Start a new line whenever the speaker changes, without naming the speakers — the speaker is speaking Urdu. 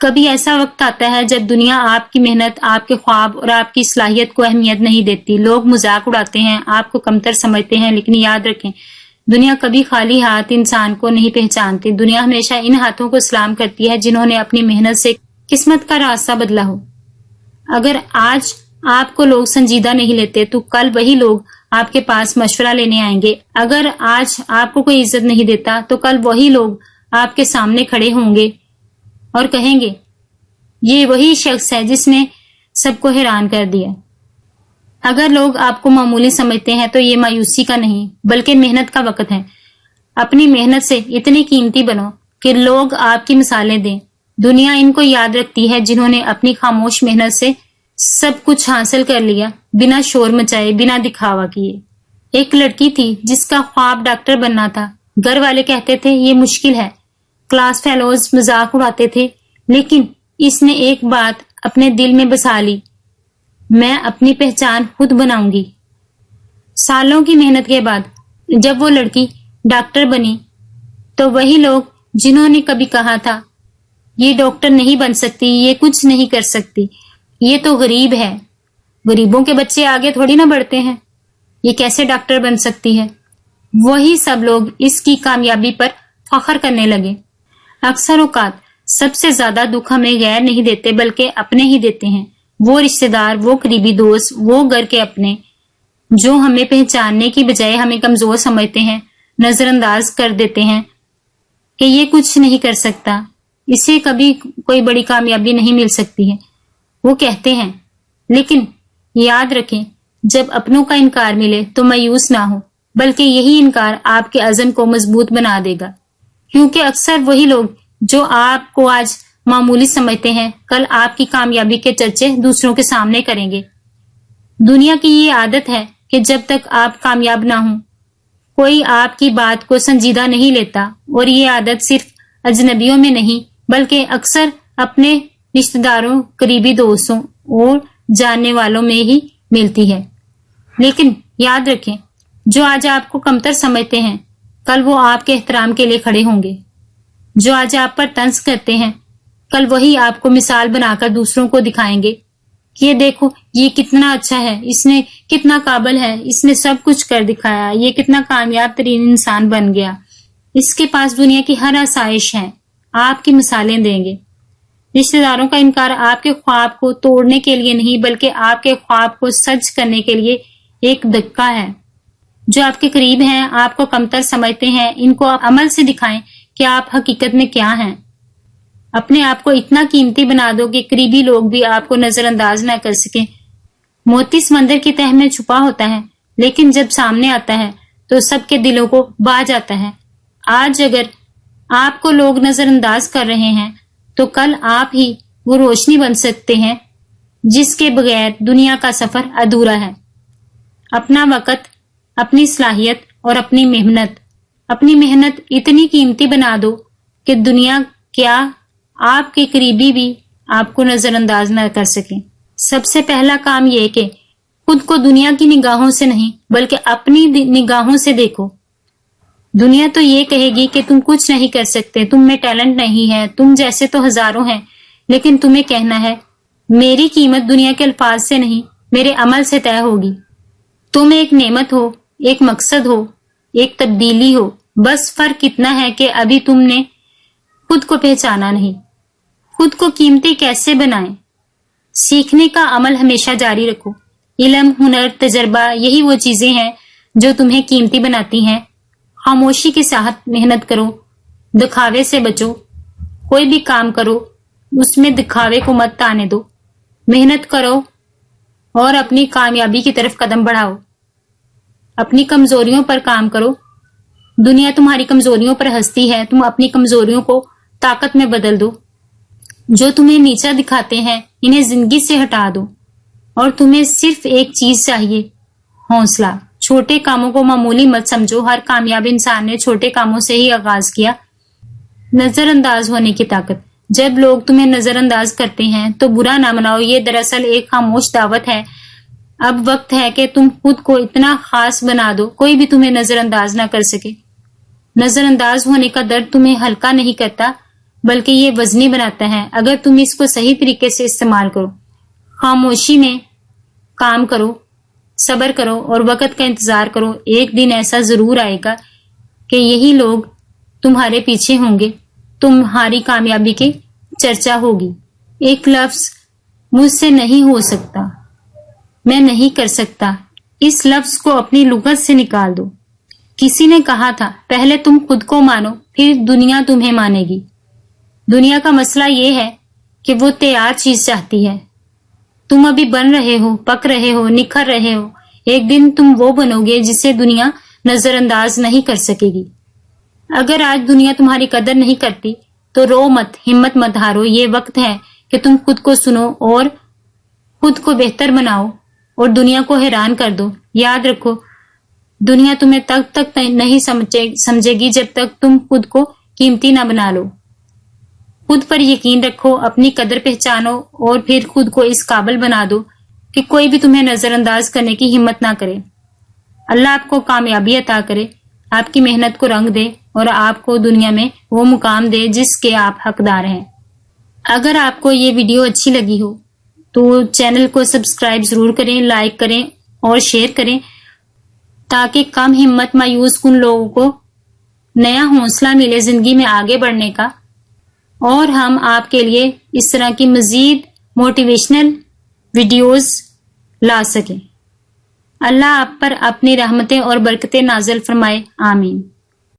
کبھی ایسا وقت آتا ہے جب دنیا آپ کی محنت، آپ کے خواب اور آپ کی صلاحیت کو اہمیت نہیں دیتی. لوگ مذاق اڑاتے ہیں، آپ کو کمتر سمجھتے ہیں، لیکن یاد رکھیں دنیا کبھی خالی ہاتھ انسان کو نہیں پہچانتی. دنیا ہمیشہ ان ہاتھوں کو سلام کرتی ہے جنہوں نے اپنی محنت سے قسمت کا راستہ بدلا ہو. اگر آج آپ کو لوگ سنجیدہ نہیں لیتے تو کل وہی لوگ آپ کے پاس مشورہ لینے آئیں گے. اگر آج آپ کو کوئی عزت نہیں دیتا تو کل وہی لوگ آپ کے سامنے کھڑے ہوں گے اور کہیں گے یہ وہی شخص ہے جس نے سب کو حیران کر دیا. اگر لوگ آپ کو معمولی سمجھتے ہیں تو یہ مایوسی کا نہیں بلکہ محنت کا وقت ہے. اپنی محنت سے اتنی قیمتی بنو کہ لوگ آپ کی مثالیں دیں. دنیا ان کو یاد رکھتی ہے جنہوں نے اپنی خاموش محنت سے سب کچھ حاصل کر لیا، بنا شور مچائے، بنا دکھاوا کیے. ایک لڑکی تھی جس کا خواب ڈاکٹر بننا تھا. گھر والے کہتے تھے یہ مشکل ہے، کلاس فیلوز مذاق اڑاتے تھے، لیکن اس نے ایک بات اپنے دل میں بسا لی، میں اپنی پہچان خود بناؤں گی. سالوں کی محنت کے بعد جب وہ لڑکی ڈاکٹر بنی تو وہی لوگ جنہوں نے کبھی کہا تھا یہ ڈاکٹر نہیں بن سکتی، یہ کچھ نہیں کر سکتی، یہ تو غریب ہے، غریبوں کے بچے آگے تھوڑی نہ بڑھتے ہیں، یہ کیسے ڈاکٹر بن سکتی ہے، وہی سب لوگ اس کی کامیابی پر فخر کرنے لگے. اکثر اوقات سب سے زیادہ دکھ ہمیں غیر نہیں دیتے بلکہ اپنے ہی دیتے ہیں. وہ رشتہ دار، وہ قریبی دوست، وہ گھر کے اپنے جو ہمیں پہچاننے کی بجائے ہمیں کمزور سمجھتے ہیں، نظر انداز کر دیتے ہیں کہ یہ کچھ نہیں کر سکتا، اسے کبھی کوئی بڑی کامیابی نہیں مل سکتی ہے، وہ کہتے ہیں. لیکن یاد رکھیں جب اپنوں کا انکار ملے تو مایوس نہ ہو، بلکہ یہی انکار آپ کے عزم کو مضبوط بنا دے گا. کیونکہ اکثر وہی لوگ جو آپ کو آج معمولی سمجھتے ہیں کل آپ کی کامیابی کے چرچے دوسروں کے سامنے کریں گے. دنیا کی یہ عادت ہے کہ جب تک آپ کامیاب نہ ہوں کوئی آپ کی بات کو سنجیدہ نہیں لیتا، اور یہ عادت صرف اجنبیوں میں نہیں بلکہ اکثر اپنے رشتہ داروں، قریبی دوستوں اور جاننے والوں میں ہی ملتی ہے. لیکن یاد رکھیں جو آج آپ کو کمتر سمجھتے ہیں کل وہ آپ کے احترام کے لیے کھڑے ہوں گے. جو آج آپ پر طنز کرتے ہیں کل وہی آپ کو مثال بنا کر دوسروں کو دکھائیں گے کہ یہ دیکھو یہ کتنا اچھا ہے، اس نے کتنا قابل ہے، اس نے سب کچھ کر دکھایا، یہ کتنا کامیاب ترین انسان بن گیا، اس کے پاس دنیا کی ہر آسائش ہے. آپ کی مثالیں دیں گے. رشتہ داروں کا انکار آپ کے خواب کو توڑنے کے لیے نہیں بلکہ آپ کے خواب کو سچ کرنے کے لیے ایک دھکا ہے. جو آپ کے قریب ہیں، آپ کو کمتر سمجھتے ہیں، ان کو آپ عمل سے دکھائیں کہ آپ حقیقت میں کیا ہیں. اپنے آپ کو اتنا قیمتی بنا دو کہ قریبی لوگ بھی آپ کو نظر انداز نہ کر سکیں. موتی سمندر کی تہہ میں چھپا ہوتا ہے لیکن جب سامنے آتا ہے تو سب کے دلوں کو بھا جاتا ہے. آج اگر آپ کو لوگ نظر انداز کر رہے ہیں تو کل آپ ہی وہ روشنی بن سکتے ہیں جس کے بغیر دنیا کا سفر ادھورا ہے. اپنا وقت، اپنی صلاحیت اور اپنی محنت اتنی قیمتی بنا دو کہ دنیا کیا آپ کے قریبی بھی آپ کو نظر انداز نہ کر سکیں. سب سے پہلا کام یہ کہ خود کو دنیا کی نگاہوں سے نہیں بلکہ اپنی نگاہوں سے دیکھو. دنیا تو یہ کہے گی کہ تم کچھ نہیں کر سکتے، تم میں ٹیلنٹ نہیں ہے، تم جیسے تو ہزاروں ہیں، لیکن تمہیں کہنا ہے میری قیمت دنیا کے الفاظ سے نہیں میرے عمل سے طے ہوگی. تم ایک نعمت ہو، ایک مقصد ہو، ایک تبدیلی ہو. بس فرق اتنا ہے کہ ابھی تم نے خود کو پہچانا نہیں. خود کو قیمتی کیسے بنائیں؟ سیکھنے کا عمل ہمیشہ جاری رکھو. علم، ہنر، تجربہ، یہی وہ چیزیں ہیں جو تمہیں قیمتی بناتی ہیں. خاموشی کے ساتھ محنت کرو، دکھاوے سے بچو. کوئی بھی کام کرو اس میں دکھاوے کو مت آنے دو. محنت کرو اور اپنی کامیابی کی طرف قدم بڑھاؤ. اپنی کمزوریوں پر کام کرو. دنیا تمہاری کمزوریوں پر ہنستی ہے، تم اپنی کمزوریوں کو طاقت میں بدل دو. جو تمہیں نیچا دکھاتے ہیں انہیں زندگی سے ہٹا دو. اور تمہیں صرف ایک چیز چاہیے، حوصلہ. چھوٹے کاموں کو معمولی مت سمجھو. ہر کامیاب انسان نے چھوٹے کاموں سے ہی آغاز کیا. نظر انداز ہونے کی طاقت. جب لوگ تمہیں نظر انداز کرتے ہیں تو برا نہ مناؤ، یہ دراصل ایک خاموش دعوت ہے. اب وقت ہے کہ تم خود کو اتنا خاص بنا دو کوئی بھی تمہیں نظر انداز نہ کر سکے. نظر انداز ہونے کا درد تمہیں ہلکا نہیں کرتا بلکہ یہ وزنی بناتا ہے اگر تم اس کو صحیح طریقے سے استعمال کرو. خاموشی میں کام کرو، صبر کرو اور وقت کا انتظار کرو. ایک دن ایسا ضرور آئے گا کہ یہی لوگ تمہارے پیچھے ہوں گے، تمہاری کامیابی کی چرچا ہوگی. ایک لفظ مجھ سے نہیں ہو سکتا، میں نہیں کر سکتا، اس لفظ کو اپنی لغت سے نکال دو. کسی نے کہا تھا پہلے تم خود کو مانو پھر دنیا تمہیں مانے گی. دنیا کا مسئلہ یہ ہے کہ وہ تیار چیز چاہتی ہے. تم ابھی بن رہے ہو، پک رہے ہو، نکھر رہے ہو. ایک دن تم وہ بنو گے جسے دنیا نظر انداز نہیں کر سکے گی. اگر آج دنیا تمہاری قدر نہیں کرتی تو رو مت، ہمت مت ہارو. یہ وقت ہے کہ تم خود کو سنو اور خود کو بہتر بناؤ اور دنیا کو حیران کر دو. یاد رکھو دنیا تمہیں تک نہیں سمجھے گی جب تک تم خود کو قیمتی نہ بنا لو. خود پر یقین رکھو، اپنی قدر پہچانو اور پھر خود کو اس قابل بنا دو کہ کوئی بھی تمہیں نظر انداز کرنے کی ہمت نہ کرے. اللہ آپ کو کامیابی عطا کرے، آپ کی محنت کو رنگ دے اور آپ کو دنیا میں وہ مقام دے جس کے آپ حقدار ہیں. اگر آپ کو یہ ویڈیو اچھی لگی ہو تو چینل کو سبسکرائب ضرور کریں، لائک کریں اور شیئر کریں تاکہ کم ہمت مایوس کن لوگوں کو نیا حوصلہ ملے زندگی میں آگے بڑھنے کا، اور ہم آپ کے لیے اس طرح کی مزید موٹیویشنل ویڈیوز لا سکیں. اللہ آپ پر اپنی رحمتیں اور برکتیں نازل فرمائے. آمین.